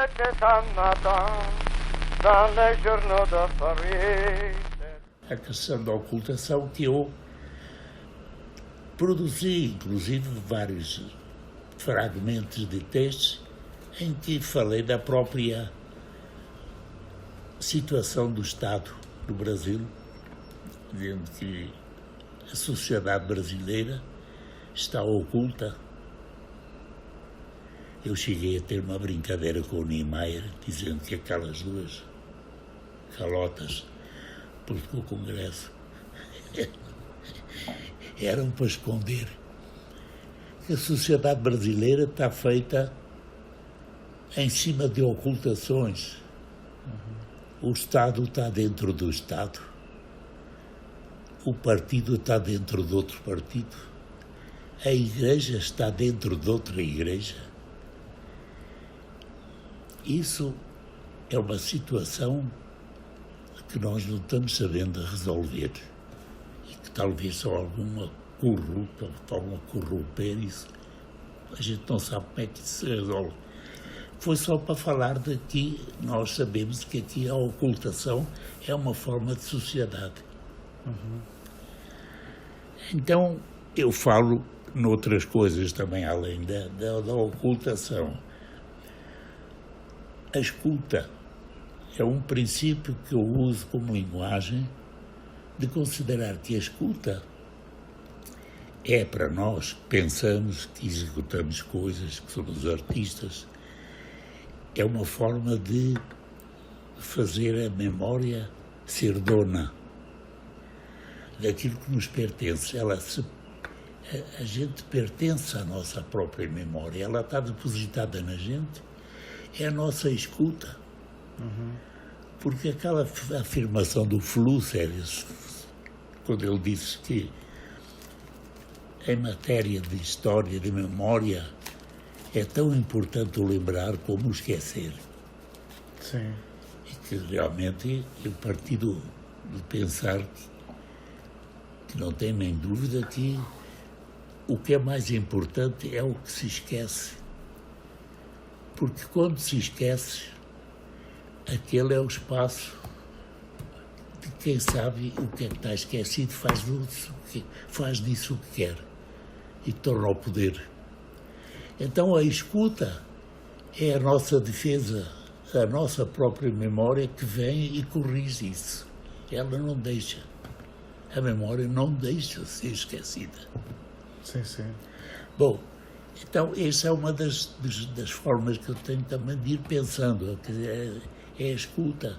était un matin dans les journaux de Paris. A questão da ocultação que eu produzi, inclusive, vários fragmentos de textos em que falei da própria situação do Estado do Brasil, dizendo que a sociedade brasileira está oculta. Eu cheguei a ter uma brincadeira com o Niemeyer, dizendo que aquelas duas calotas do Congresso eram para esconder que a sociedade brasileira está feita em cima de ocultações. O Estado está dentro do Estado. O partido está dentro de outro partido. A igreja está dentro de outra igreja. Isso é uma situação que nós não estamos sabendo resolver e que talvez só alguma forma corromper isso. A gente não sabe como é que isso se resolve. Foi só para falar de que nós sabemos que aqui a ocultação é uma forma de sociedade. Então, eu falo noutras coisas também, além da ocultação. A escuta é um princípio que eu uso como linguagem de considerar que a escuta é para nós que pensamos, que executamos coisas, que somos artistas, é uma forma de fazer a memória ser dona daquilo que nos pertence. A gente pertence à nossa própria memória, ela está depositada na gente, é a nossa escuta. Porque aquela afirmação do Flusser, quando ele disse que em matéria de história, de memória, é tão importante o lembrar como o esquecer. Sim. E que realmente eu parti de pensar que não tem nem dúvida que o que é mais importante é o que se esquece. Porque quando se esquece, aquele é o espaço de quem sabe o que é que está esquecido, faz disso o que quer e torna ao poder. Então a escuta é a nossa defesa, a nossa própria memória que vem e corrige isso. Ela não deixa. A memória não deixa ser esquecida. Sim, sim. Bom, então essa é uma das formas que eu tenho também de ir pensando, é a escuta.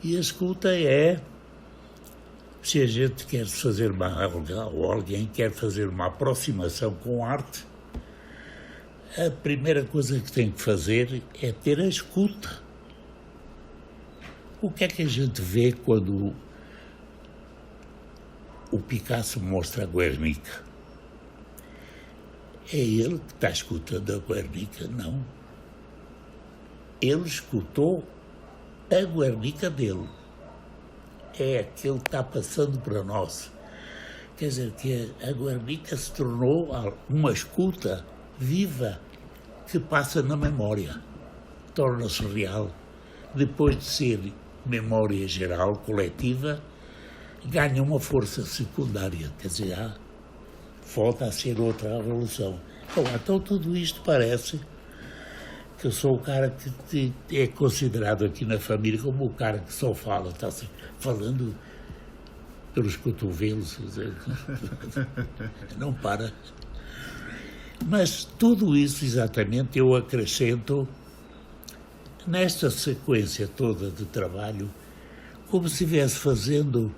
E a escuta é, se a gente quer fazer ou alguém quer fazer uma aproximação com arte, a primeira coisa que tem que fazer é ter a escuta. O que é que a gente vê quando o Picasso mostra a Guernica? É ele que está escutando a Guernica? Não. Ele escutou a Guernica dele. É aquele que está passando para nós. Quer dizer, que a Guernica se tornou uma escuta viva que passa na memória. Torna-se real. Depois de ser memória geral, coletiva, ganha uma força secundária. Quer dizer, volta a ser outra revolução. Então tudo isto parece que eu sou o cara que é considerado aqui na família como o cara que só fala, está falando pelos cotovelos, não para. Mas tudo isso exatamente eu acrescento nesta sequência toda de trabalho, como se estivesse fazendo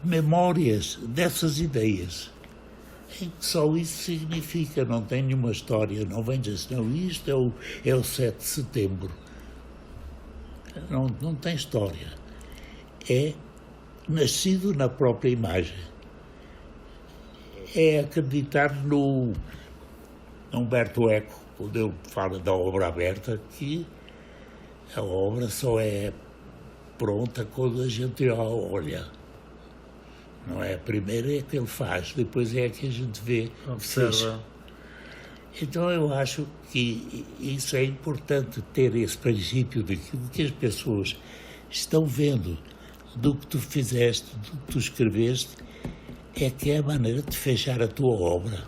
memórias dessas ideias, em que só isso significa, não tem nenhuma história, não vem dizer assim, não, isto é o 7 de setembro. Não tem história. É nascido na própria imagem. É acreditar no Humberto Eco, quando ele fala da obra aberta, que a obra só é pronta quando a gente a olha. Não é? Primeiro é que ele faz, depois é que a gente vê. Observa. Então eu acho que isso é importante, ter esse princípio de que o que as pessoas estão vendo do que tu fizeste, do que tu escreveste, é que é a maneira de fechar a tua obra.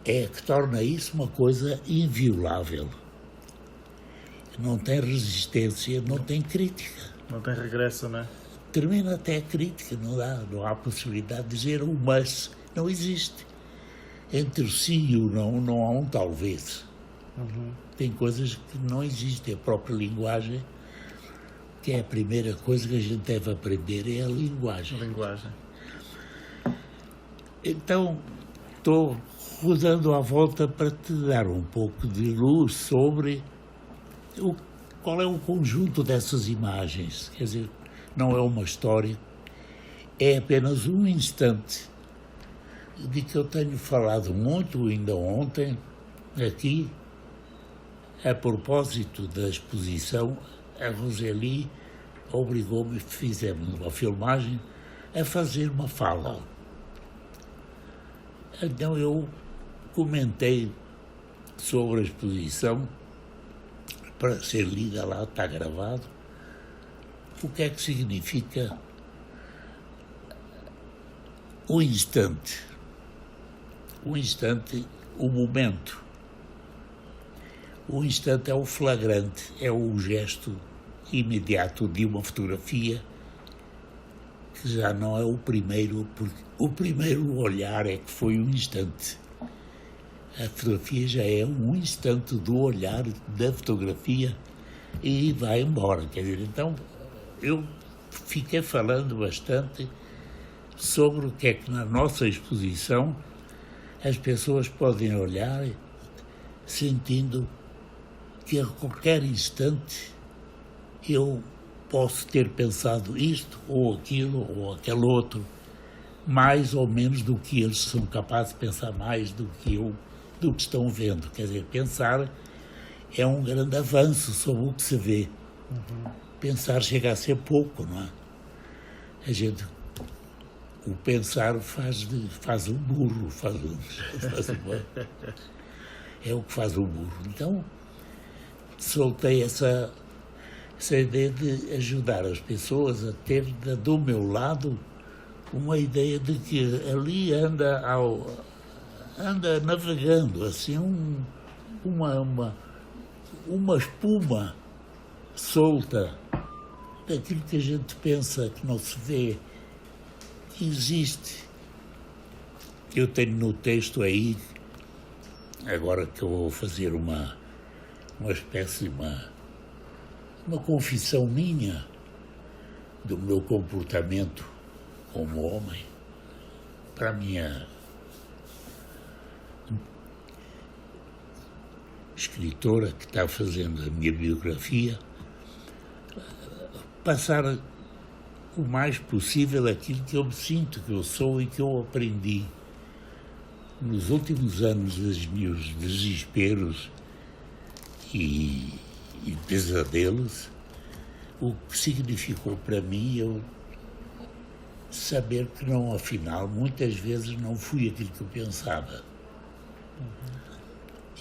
É que torna isso uma coisa inviolável. Não tem resistência, não tem crítica. Não tem regresso, né? Termina até a crítica, não há possibilidade de dizer o mas, não existe. Entre o sim e o não há um talvez. Tem coisas que não existem. A própria linguagem, que é a primeira coisa que a gente deve aprender, é a linguagem. Então, estou rodando à volta para te dar um pouco de luz sobre qual é o conjunto dessas imagens. Quer dizer, não é uma história, é apenas um instante de que eu tenho falado muito ainda ontem, aqui, a propósito da exposição. A Roseli obrigou-me, fizemos uma filmagem, a fazer uma fala. Então eu comentei sobre a exposição, para ser lida lá, está gravado, o que é que significa o instante. O instante, o momento. O instante é o flagrante, é o gesto imediato de uma fotografia, que já não é o primeiro, porque o primeiro olhar é que foi um instante. A fotografia já é um instante do olhar da fotografia e vai embora. Quer dizer, então, eu fiquei falando bastante sobre o que é que na nossa exposição as pessoas podem olhar sentindo que a qualquer instante eu posso ter pensado isto ou aquilo ou aquele outro, mais ou menos do que eles são capazes de pensar mais do que eu, do que estão vendo. Quer dizer, pensar é um grande avanço sobre o que se vê. Pensar chega a ser pouco, não é? O pensar faz o burro, é o que faz o burro. Então, soltei essa ideia de ajudar as pessoas a ter do meu lado uma ideia de que ali anda navegando assim uma espuma solta daquilo que a gente pensa que não se vê, que existe. Eu tenho no texto aí, agora que eu vou fazer uma espécie de uma confissão minha do meu comportamento como homem, para a minha escritora que está fazendo a minha biografia, passar o mais possível aquilo que eu me sinto que eu sou e que eu aprendi nos últimos anos dos meus desesperos e pesadelos, o que significou para mim eu saber que não, afinal, muitas vezes não fui aquilo que eu pensava.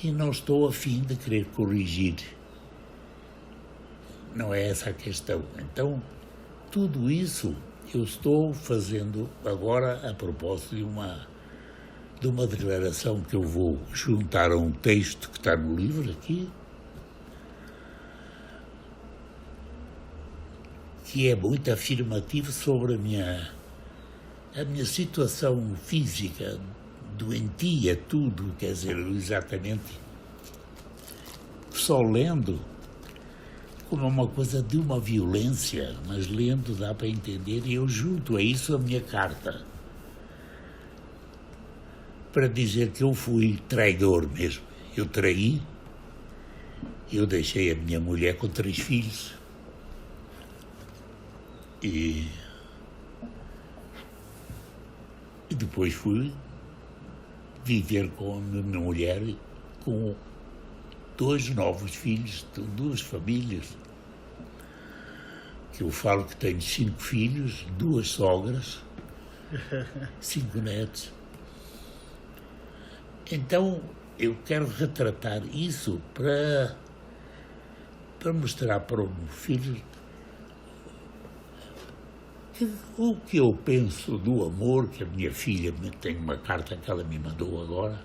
E não estou a fim de querer corrigir. Não é essa a questão. Então, tudo isso eu estou fazendo agora a propósito de uma declaração que eu vou juntar a um texto que está no livro aqui, que é muito afirmativo sobre a minha situação física, doentia, tudo, quer dizer, exatamente, só lendo, como uma coisa de uma violência, mas lendo dá para entender, e eu junto a isso a minha carta, para dizer que eu fui traidor mesmo. Eu traí, eu deixei a minha mulher com 3 filhos, e depois fui viver com a minha mulher, com 2 novos filhos, 2 famílias, que eu falo que tenho 5 filhos, 2 sogras, 5 netos. Então, eu quero retratar isso para mostrar para o meu filho o que eu penso do amor que a minha filha tem uma carta que ela me mandou agora,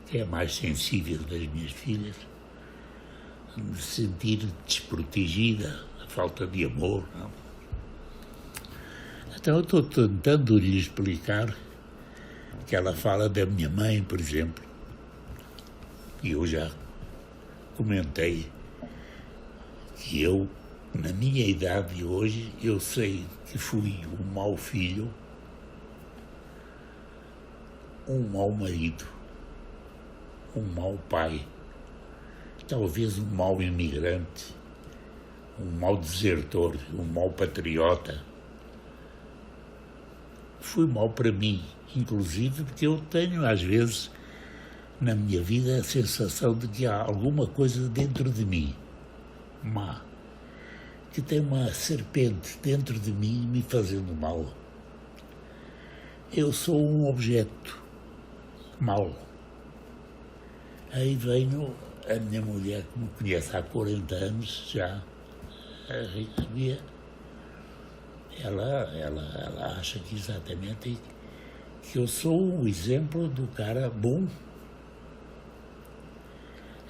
que é a mais sensível das minhas filhas, me sentir desprotegida, a falta de amor. Não? Então eu estou tentando lhe explicar que ela fala da minha mãe, por exemplo, e eu já comentei que eu, na minha idade hoje, eu sei que fui um mau filho, um mau marido, um mau pai, talvez um mau imigrante, um mau desertor, um mau patriota. Fui mau para mim, inclusive porque eu tenho, às vezes, na minha vida, a sensação de que há alguma coisa dentro de mim, má, que tem uma serpente dentro de mim me fazendo mal. Eu sou um objeto mau. Aí venho a minha mulher, que me conhece há 40 anos já, a Rita Bia, ela acha que exatamente que eu sou um exemplo do cara bom.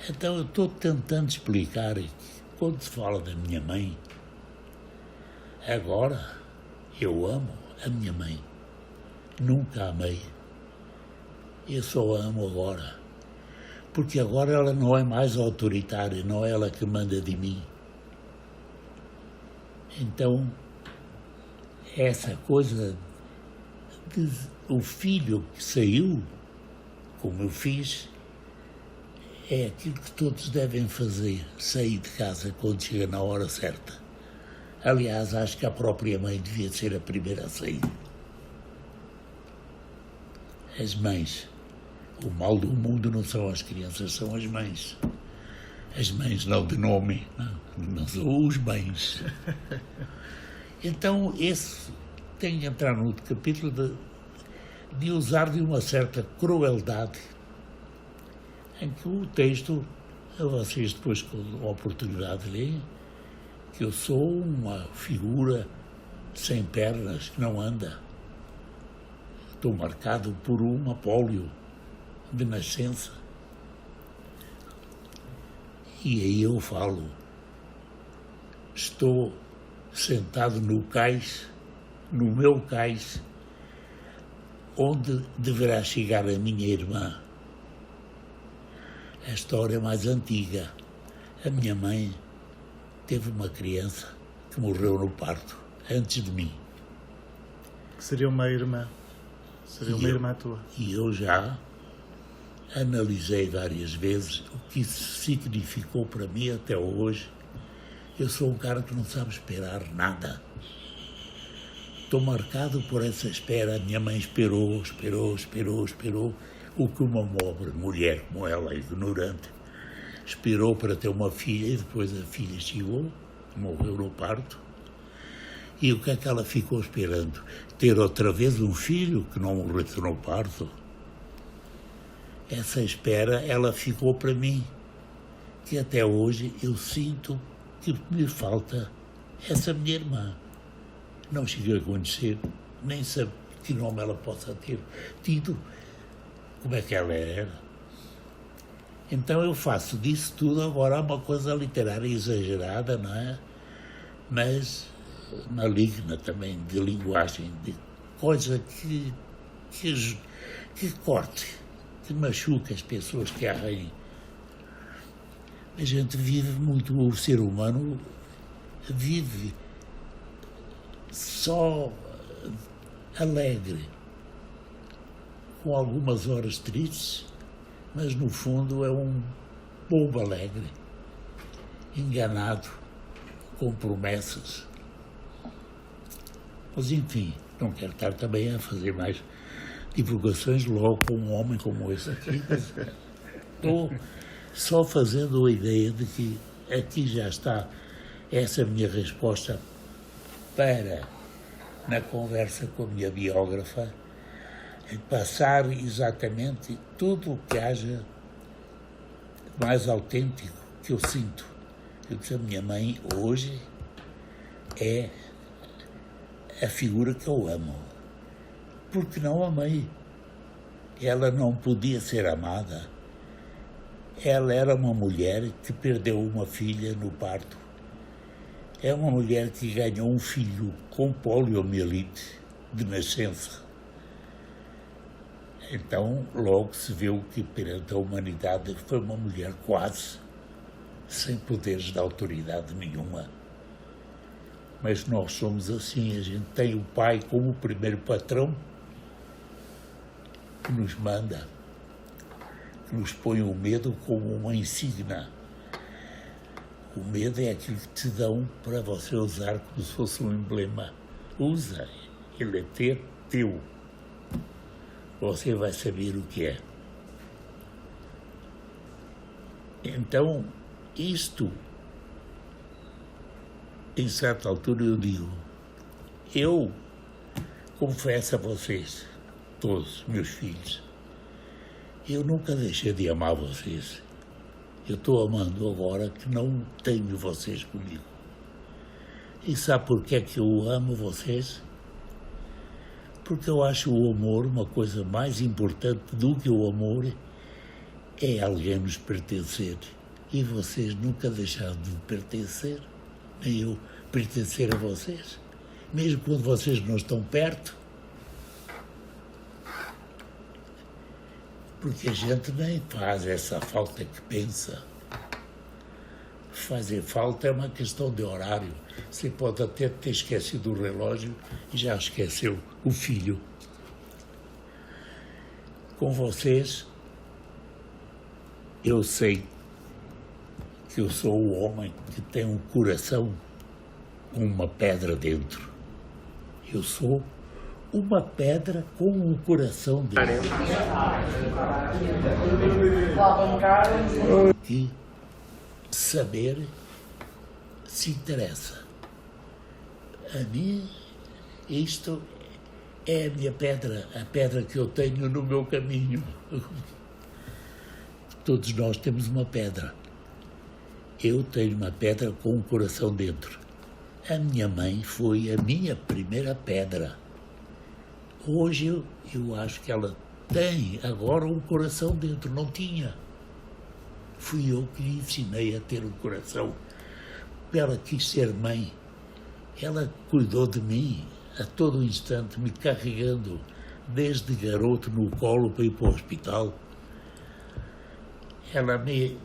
Então eu estou tentando explicar que quando se fala da minha mãe, agora eu amo a minha mãe. Nunca amei. Eu só amo agora. Porque agora ela não é mais autoritária, não é ela que manda de mim. Então, essa coisa de o filho que saiu, como eu fiz, é aquilo que todos devem fazer, sair de casa quando chega na hora certa. Aliás, acho que a própria mãe devia ser a primeira a sair. As mães. O mal do mundo não são as crianças, são as mães. As mães não de nome, não são os bens. Então, esse tem que entrar no capítulo de usar de uma certa crueldade, em que o texto, a vocês depois com a oportunidade de ler, que eu sou uma figura sem pernas, que não anda. Estou marcado por uma pólio de nascença. E aí eu falo, estou sentado no cais, no meu cais, onde deverá chegar a minha irmã. A história mais antiga. A minha mãe teve uma criança que morreu no parto, antes de mim. Seria uma irmã. Seria uma irmã tua. E eu já analisei várias vezes o que isso significou para mim até hoje. Eu sou um cara que não sabe esperar nada. Estou marcado por essa espera. A minha mãe esperou. O que uma pobre mulher como ela, ignorante, esperou para ter uma filha e depois a filha chegou, morreu no parto. E o que é que ela ficou esperando? Ter outra vez um filho que não morreu no parto? Essa espera, ela ficou para mim, que até hoje eu sinto que me falta essa minha irmã. Não cheguei a conhecer, nem sei que nome ela possa ter tido, como é que ela era. Então eu faço disso tudo agora uma coisa literária exagerada, não é? Mas maligna também, de linguagem, de coisa que corte, que machuca as pessoas, que arranhem. A gente vive muito, o ser humano vive só alegre, com algumas horas tristes, mas no fundo é um bobo alegre, enganado, com promessas. Mas enfim, não quero estar também a fazer mais divulgações logo com um homem como esse aqui. Estou só fazendo a ideia de que aqui já está essa minha resposta para, na conversa com a minha biógrafa, em passar exatamente tudo o que haja mais autêntico que eu sinto. Eu disse, a minha mãe hoje é a figura que eu amo. Porque não amei. Ela não podia ser amada. Ela era uma mulher que perdeu uma filha no parto. É uma mulher que ganhou um filho com poliomielite de nascença. Então, logo se viu que perante a humanidade foi uma mulher quase sem poderes de autoridade nenhuma. Mas nós somos assim, a gente tem o pai como o primeiro patrão que nos manda, que nos põe o medo como uma insígnia. O medo é aquilo que te dão para você usar como se fosse um emblema. Usa, ele é teu. Você vai saber o que é. Então, isto, em certa altura eu digo, eu confesso a vocês, todos meus filhos, eu nunca deixei de amar vocês. Eu estou amando agora que não tenho vocês comigo. E sabe por que é que eu amo vocês? Porque eu acho o amor uma coisa mais importante do que o amor é alguém nos pertencer. E vocês nunca deixaram de pertencer, nem eu pertencer a vocês, mesmo quando vocês não estão perto. Porque a gente nem faz essa falta que pensa. Fazer falta é uma questão de horário. Você pode até ter esquecido o relógio e já esqueceu o filho. Com vocês, eu sei que eu sou o homem que tem um coração com uma pedra dentro. Eu sou uma pedra com um coração dentro. E saber se interessa. A mim, isto é a minha pedra, a pedra que eu tenho no meu caminho. Todos nós temos uma pedra. Eu tenho uma pedra com um coração dentro. A minha mãe foi a minha primeira pedra. Hoje eu acho que ela tem agora um coração dentro, não tinha. Fui eu que lhe ensinei a ter um coração. Ela quis ser mãe. Ela cuidou de mim a todo instante, me carregando desde garoto no colo para ir para o hospital. Ela me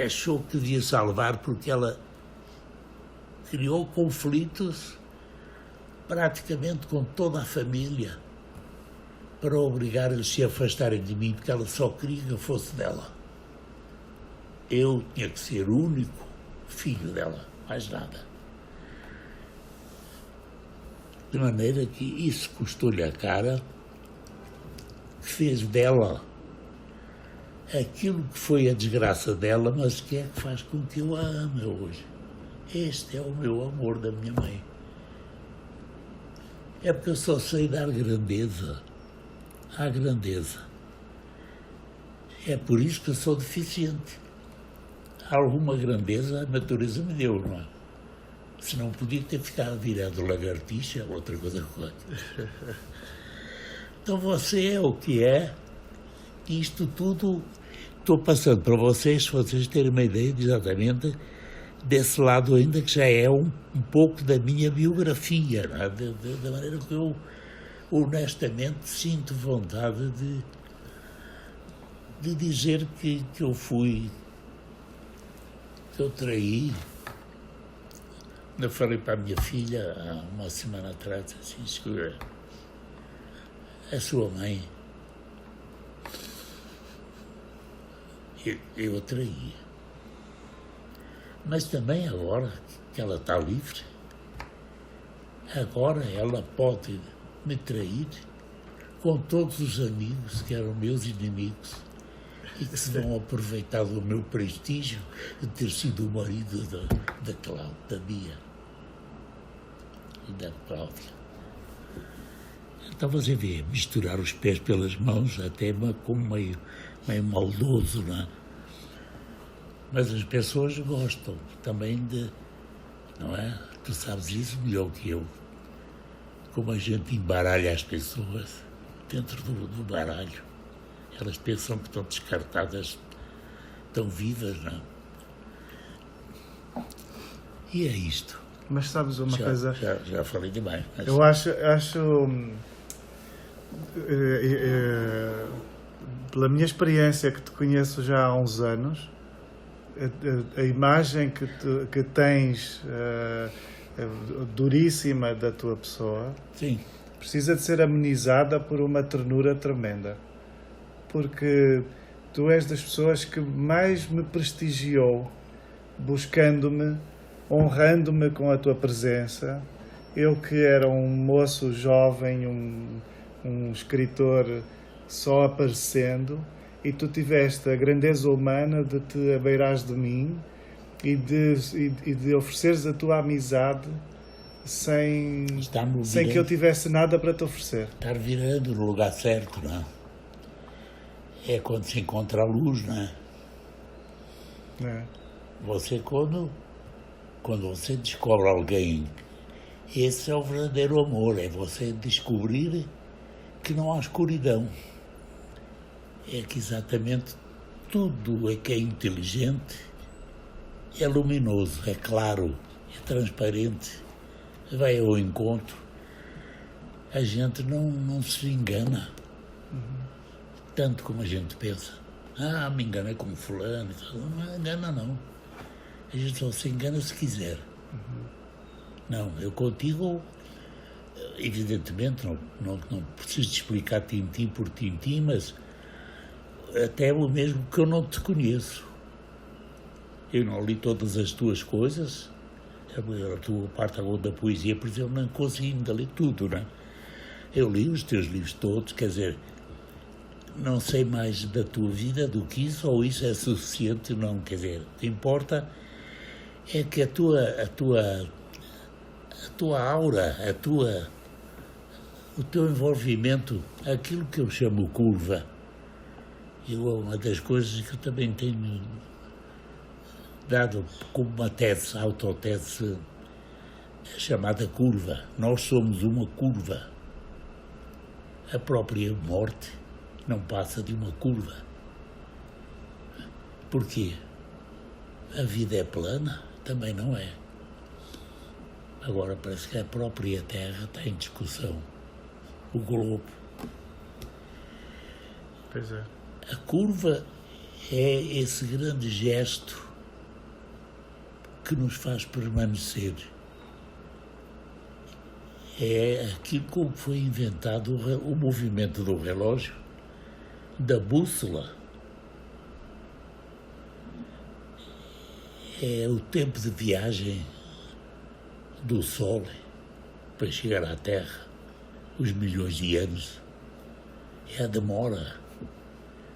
achou que devia salvar porque ela criou conflitos praticamente com toda a família para obrigar eles a se afastarem de mim, porque ela só queria que eu fosse dela. Eu tinha que ser o único filho dela, mais nada. De maneira que isso custou-lhe a cara, que fez dela aquilo que foi a desgraça dela, mas que é que faz com que eu a ame hoje. Este é o meu amor da minha mãe. É porque eu só sei dar grandeza à grandeza. É por isso que eu sou deficiente. Alguma grandeza a natureza me deu, não é? Se não podia ter ficado virado lagartixa, outra coisa qualquer. Então você é o que é. Isto tudo estou passando para vocês, se vocês terem uma ideia de exatamente desse lado ainda que já é um pouco da minha biografia, não é? Da maneira que eu honestamente sinto vontade de dizer que eu fui, que eu traí. Eu falei para a minha filha há uma semana atrás, assim, escura, a sua mãe, eu a traí. Mas também agora que ela está livre, agora ela pode me trair com todos os amigos que eram meus inimigos e que se vão aproveitar do meu prestígio de ter sido o marido da Bia e da Cláudia. Então você vê, misturar os pés pelas mãos até como meio maldoso, não é? Mas as pessoas gostam também de, não é? Tu sabes isso melhor que eu. Como a gente embaralha as pessoas dentro do baralho. Elas pensam que estão descartadas, estão vivas, não é? E é isto. Mas sabes uma coisa? Já falei demais. Mas... Eu acho pela minha experiência, que te conheço já há uns anos, a imagem que tens duríssima da tua pessoa, sim, precisa de ser amenizada por uma ternura tremenda. Porque tu és das pessoas que mais me prestigiou, buscando-me, honrando-me com a tua presença. Eu que era um moço jovem, um escritor só aparecendo, e tu tiveste a grandeza humana de te abeirares de mim e de ofereceres a tua amizade sem que eu tivesse nada para te oferecer. Estar virando no lugar certo, não é? É quando se encontra a luz, não é? É. Você, quando você descobre alguém, esse é o verdadeiro amor, é você descobrir que não há escuridão. É que exatamente tudo é que é inteligente, é luminoso, é claro, é transparente, vai ao encontro. A gente não se engana, tanto como a gente pensa. Ah, me enganei como fulano, não engana não. A gente só se engana se quiser. Não, eu contigo, evidentemente, não preciso te explicar tintim por tintim, mas até o mesmo que eu não te conheço. Eu não li todas as tuas coisas, a tua parte agora da poesia, por exemplo, não consegui ainda ler tudo, não é? Eu li os teus livros todos, quer dizer, não sei mais da tua vida do que isso, ou isso é suficiente, não, quer dizer, o que importa é que a tua aura, o teu envolvimento, aquilo que eu chamo curva, uma das coisas que eu também tenho dado como uma tese, autotese, chamada curva. Nós somos uma curva. A própria morte não passa de uma curva. Porquê? A vida é plana? Também não é. Agora parece que a própria Terra está em discussão. O globo. Pois é. A curva é esse grande gesto que nos faz permanecer. É aquilo como foi inventado o movimento do relógio, da bússola. É o tempo de viagem do Sol para chegar à Terra, os milhões de anos. É a demora.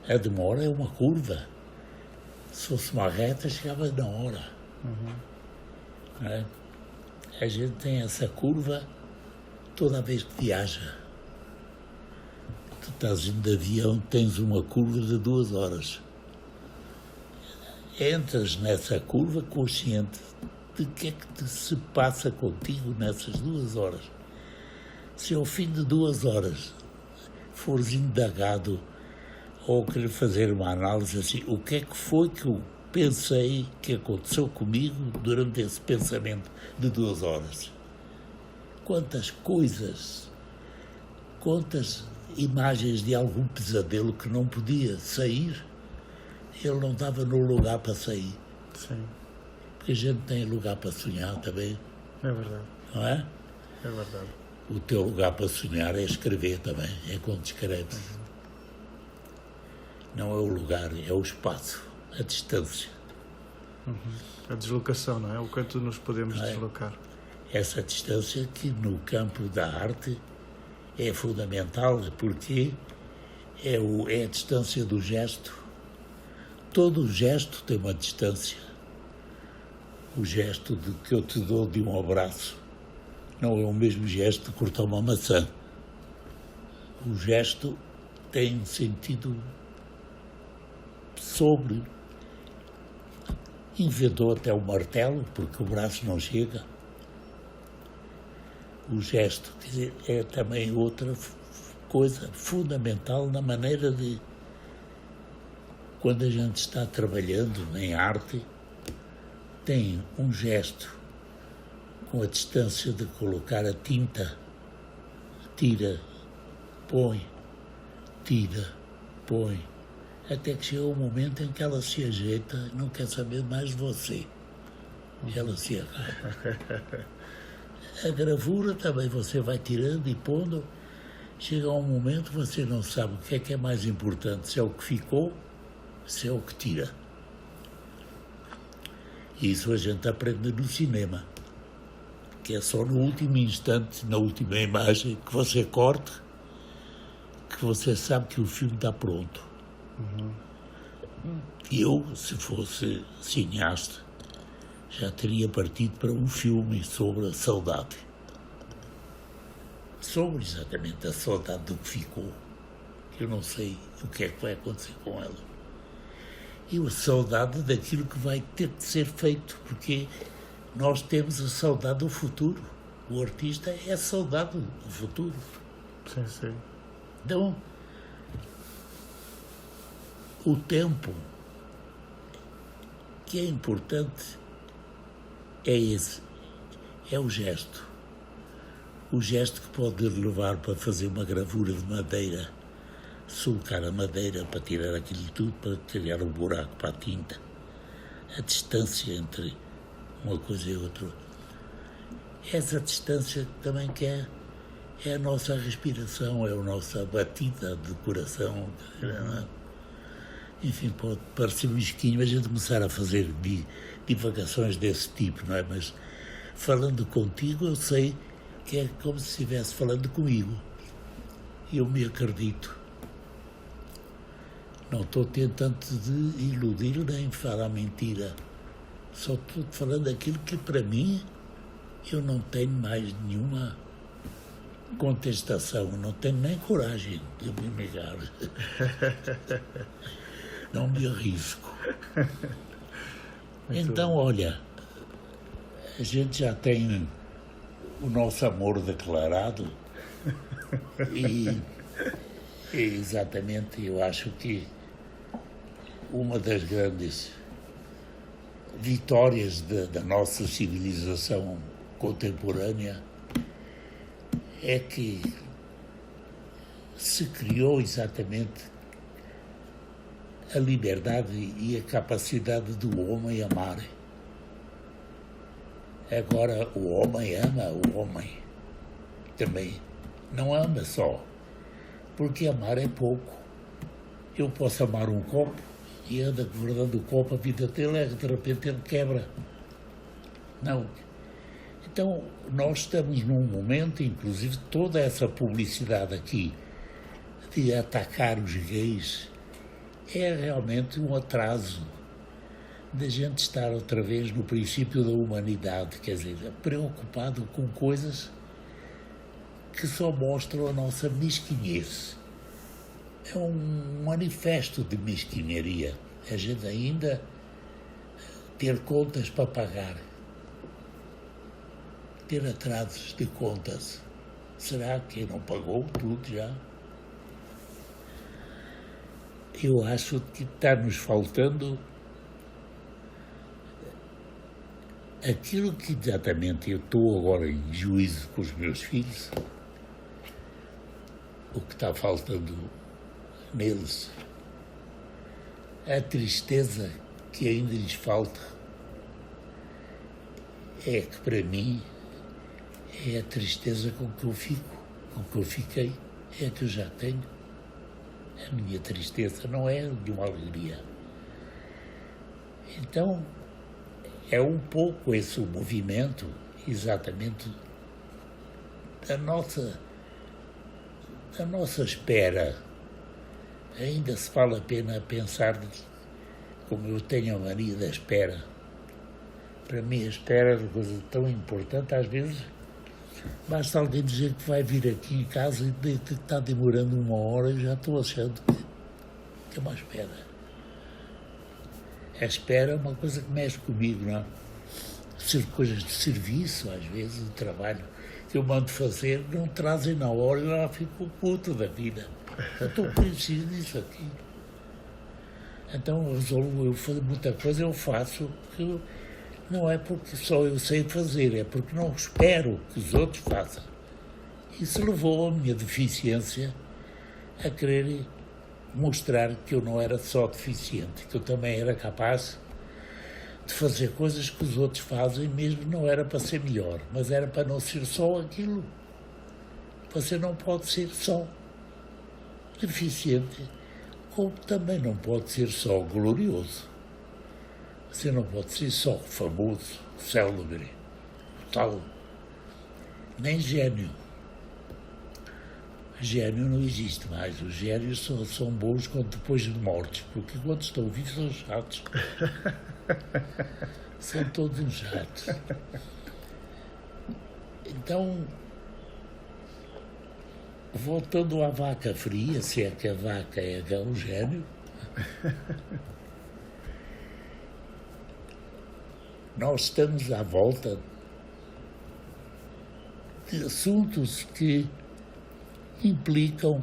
A demora é uma curva. Se fosse uma reta, chegava na hora. É? A gente tem essa curva toda vez que viaja. Tu estás indo de avião, tens uma curva de 2 horas. Entras nessa curva consciente de que é que se passa contigo nessas 2 horas. Se ao fim de 2 horas fores indagado ou querer fazer uma análise assim, o que é que foi que eu pensei que aconteceu comigo durante esse pensamento de 2 horas? Quantas coisas, quantas imagens de algum pesadelo que não podia sair, ele não estava no lugar para sair. Sim. Porque a gente tem lugar para sonhar também. É verdade. Não é? É verdade. O teu lugar para sonhar é escrever também, é quando escreves. Não é o lugar, é o espaço, a distância. A deslocação, não é? O quanto nos podemos deslocar. Essa distância que no campo da arte é fundamental, porque é a distância do gesto. Todo gesto tem uma distância. O gesto que eu te dou de um abraço não é o mesmo gesto de cortar uma maçã. O gesto tem um sentido sobre. Inventou até o martelo, porque o braço não chega. O gesto, quer dizer, é também outra coisa fundamental na maneira de, quando a gente está trabalhando em arte, tem um gesto com a distância de colocar a tinta, tira, põe, até que chega um momento em que ela se ajeita e não quer saber mais de você. Ela se acaba. A gravura também você vai tirando e pondo, chega a um momento que você não sabe o que é mais importante, se é o que ficou, se é o que tira. Isso a gente aprende no cinema, que é só no último instante, na última imagem, que você corta, que você sabe que o filme está pronto. Eu, se fosse cineasta, já teria partido para um filme sobre a saudade. Sobre exatamente a saudade do que ficou. Eu não sei o que é que vai acontecer com ela. E a saudade daquilo que vai ter de ser feito, porque nós temos a saudade do futuro. O artista é a saudade do futuro. Sim, sim. Então, o tempo que é importante é esse, é o gesto. O gesto que pode levar para fazer uma gravura de madeira, sulcar a madeira para tirar aquilo tudo, para criar um buraco para a tinta. A distância entre uma coisa e outra. Essa distância também que é a nossa respiração, é a nossa batida de coração. Enfim, pode parecer mesquinho a gente começar a fazer divagações desse tipo, não é? Mas falando contigo, eu sei que é como se estivesse falando comigo. E eu me acredito. Não estou tentando de iludir nem falar mentira. Só estou falando aquilo que, para mim, eu não tenho mais nenhuma contestação, não tenho nem coragem de me negar. Não me arrisco. Então, olha, a gente já tem o nosso amor declarado e exatamente eu acho que uma das grandes vitórias da nossa civilização contemporânea é que se criou exatamente a liberdade e a capacidade do homem amar. Agora o homem ama o homem também. Não ama só, porque amar é pouco. Eu posso amar um copo e anda guardando o copo a vida dele, de repente ele quebra. Não. Então, nós estamos num momento, inclusive toda essa publicidade aqui de atacar os gays é realmente um atraso da gente estar outra vez no princípio da humanidade, quer dizer, preocupado com coisas que só mostram a nossa mesquinhez. É um manifesto de mesquinharia. A gente ainda ter contas para pagar, ter atrasos de contas. Será que não pagou tudo já? Eu acho que está-nos faltando aquilo que exatamente eu estou agora em juízo com os meus filhos, o que está faltando neles, a tristeza que ainda lhes falta, é que para mim é a tristeza com que eu fico, com que eu fiquei, é a que eu já tenho. A minha tristeza não é de uma alegria. Então, é um pouco esse o movimento, exatamente, da nossa espera. Ainda se vale a pena pensar, como eu tenho a mania da espera. Para mim, a espera é uma coisa tão importante, às vezes, Basta alguém dizer que vai vir aqui em casa e que está demorando 1 hora e já estou achando que é uma espera. A espera é uma coisa que mexe comigo, não é? Coisas de serviço, às vezes, de trabalho, que eu mando fazer, não trazem na hora e eu já fico puto da vida. Eu estou preciso disso aqui. Então eu resolvo, eu fazer muita coisa, eu faço, que não é porque só eu sei fazer, é porque não espero que os outros façam. Isso levou a minha deficiência a querer mostrar que eu não era só deficiente, que eu também era capaz de fazer coisas que os outros fazem, mesmo não era para ser melhor, mas era para não ser só aquilo. Você não pode ser só deficiente, como também não pode ser só glorioso. Você não pode ser só famoso, célebre, tal, nem gênio. Gênio não existe mais. Os gênios são bons quando depois de mortos, porque quando estão vivos são chatos. São todos uns chatos. Então, voltando à vaca fria, se é que a vaca é um gênio, nós estamos à volta de assuntos que implicam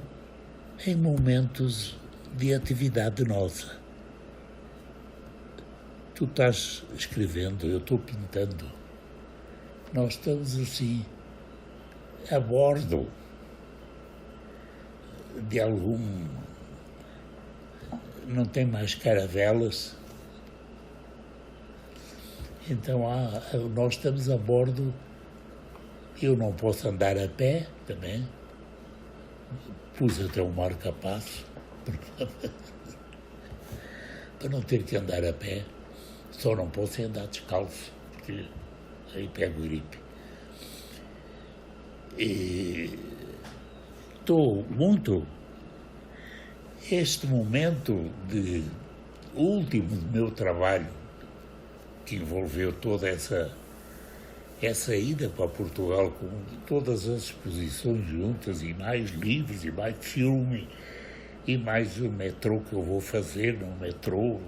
em momentos de atividade nossa. Tu estás escrevendo, eu estou pintando. Nós estamos assim, a bordo de algum... Não tem mais caravelas. Então nós estamos a bordo. Eu não posso andar a pé também. Pus até um marca-passo para não ter que andar a pé. Só não posso andar descalço, porque aí pego gripe. E estou muito... Este momento último do meu trabalho, que envolveu toda essa ida para Portugal com todas as exposições juntas, e mais livros, e mais filme, e mais o metrô que eu vou fazer no metrô,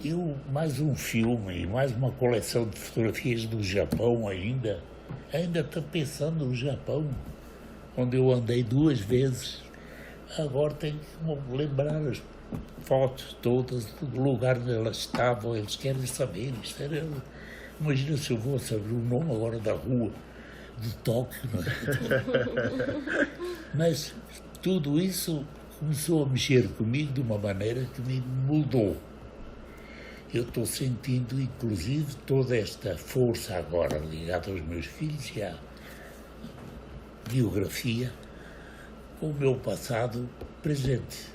e mais um filme, e mais uma coleção de fotografias do Japão ainda estou pensando no Japão, onde eu andei 2 vezes. Agora tenho que lembrar as fotos todas do lugar onde elas estavam, eles querem saber. Imagina se eu vou saber o nome agora da rua de Tóquio. Não é? Mas tudo isso começou a mexer comigo de uma maneira que me mudou. Eu estou sentindo, inclusive, toda esta força agora ligada aos meus filhos e à biografia, com o meu passado presente,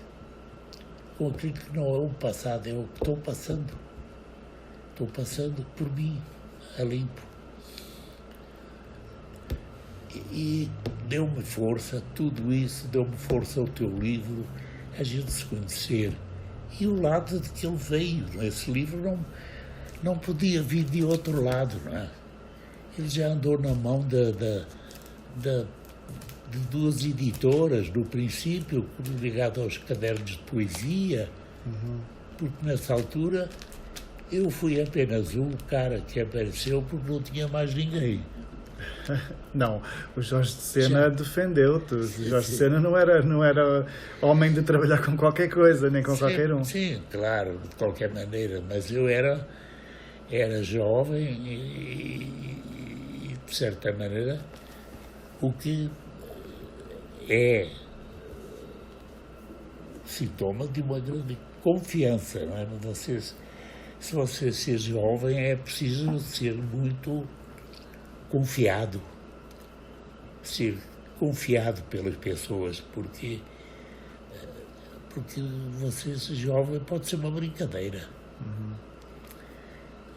com aquilo que não é o passado, é o que estou passando. Estou passando por mim, a limpo. E deu-me força, tudo isso deu-me força ao teu livro, a gente se conhecer. E o lado de que ele veio, esse livro não podia vir de outro lado, não é? Ele já andou na mão de 2 editoras, no princípio, ligado aos cadernos de poesia, porque nessa altura eu fui apenas o cara que apareceu porque não tinha mais ninguém. Não, o Jorge de Sena defendeu-te. O Jorge de Sena não era homem de trabalhar com qualquer coisa, nem com qualquer um. Sim, claro, de qualquer maneira, mas eu era jovem e, de certa maneira, o que é sintoma de uma grande confiança, não é? Se você ser jovem, é preciso ser muito confiado pelas pessoas, porque você ser jovem pode ser uma brincadeira.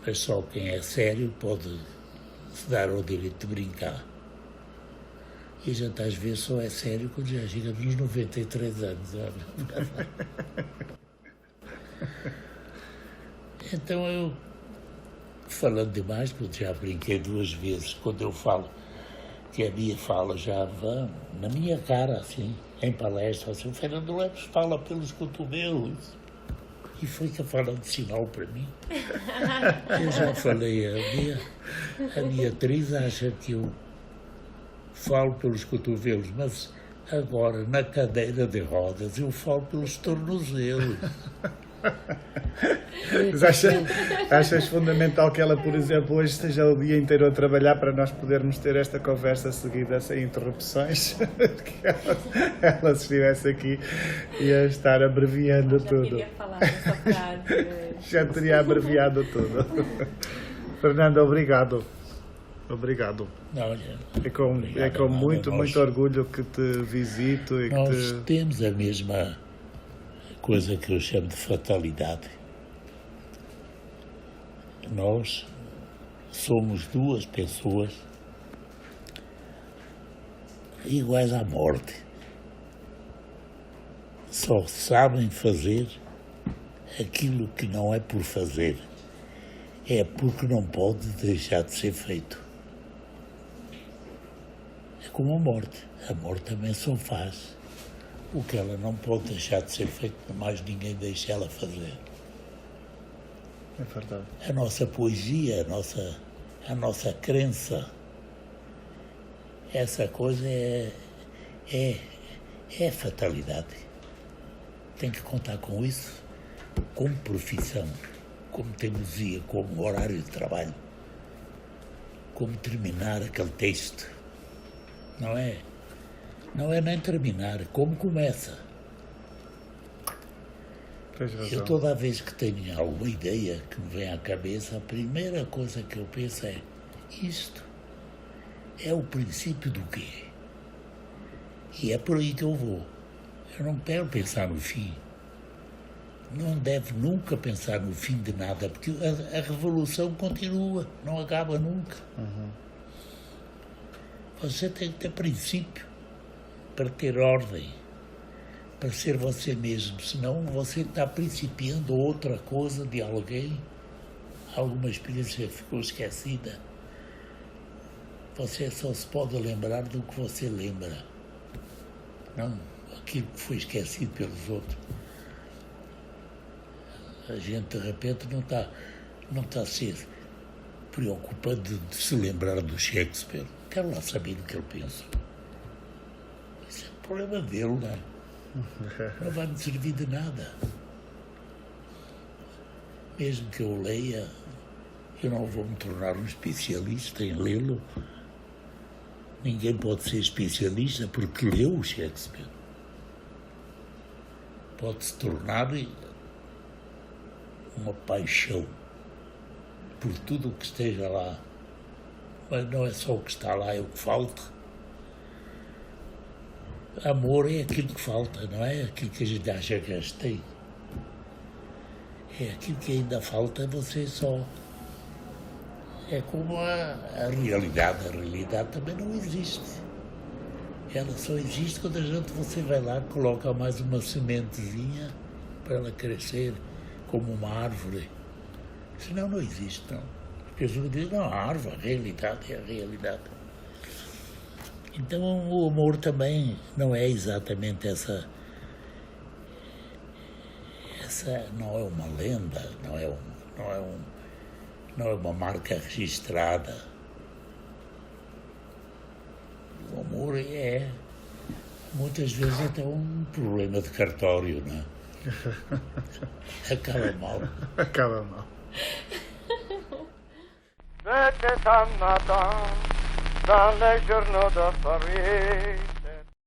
Mas só quem é sério pode se dar ao direito de brincar. E a gente às vezes só é sério quando já chega nos 93 anos. Então falando demais, porque já brinquei 2 vezes, quando eu falo, que a minha fala já vã na minha cara, assim, em palestra, assim, o Fernando Lemos fala pelos cotovelos. E fica falando sinal para mim. Eu já falei, a minha atriz acha que eu falo pelos cotovelos, mas agora, na cadeira de rodas, eu falo pelos tornozelos. Mas achas fundamental que ela, por exemplo, hoje esteja o dia inteiro a trabalhar para nós podermos ter esta conversa seguida sem interrupções? Que ela se estivesse aqui ia estar abreviando tudo. Já queria falar essa frase. Já teria abreviado tudo. Fernando, obrigado. Obrigado. Olha, É com muito orgulho que te visito e nós temos a mesma coisa que eu chamo de fatalidade. Nós somos 2 pessoas iguais à morte. Só sabem fazer aquilo que não é por fazer. É porque não pode deixar de ser feito. É como a morte. A morte também só faz o que ela não pode deixar de ser feito, mais ninguém deixa ela fazer. É verdade. A nossa poesia, a nossa crença, essa coisa é fatalidade. Tem que contar com isso como profissão, como teimosia, como horário de trabalho, como terminar aquele texto. Não é nem terminar, como começa. Tens razão. Eu toda vez que tenho alguma ideia que me vem à cabeça, a primeira coisa que eu penso é: isto é o princípio do quê? E é por aí que eu vou. Eu não quero pensar no fim. Não deve nunca pensar no fim de nada, porque a revolução continua, não acaba nunca. Você tem que ter princípio para ter ordem, para ser você mesmo, senão você está principiando outra coisa de alguém, alguma experiência ficou esquecida. Você só se pode lembrar do que você lembra, não aquilo que foi esquecido pelos outros. A gente, de repente, não está se preocupando de se lembrar do Shakespeare. Quero lá saber do que ele pensa. Isso é o problema dele, não é? Não vai me servir de nada. Mesmo que eu leia, eu não vou me tornar um especialista em lê-lo. Ninguém pode ser especialista porque leu o Shakespeare. Pode se tornar uma paixão por tudo o que esteja lá. Mas não é só o que está lá, é o que falta. Amor é aquilo que falta, não é aquilo que a gente acha que a gente tem. É aquilo que ainda falta, você só... É como a realidade. A realidade também não existe. Ela só existe quando você vai lá, coloca mais uma sementezinha para ela crescer como uma árvore. Senão não existe, não. As pessoas dizem, não, a árvore, a realidade é a realidade. Então o amor também não é exatamente essa não é uma lenda, não é uma marca registrada. O amor é muitas vezes até um problema de cartório, não é? Acaba mal. Acaba mal. C'était un matin dans les journaux de Paris.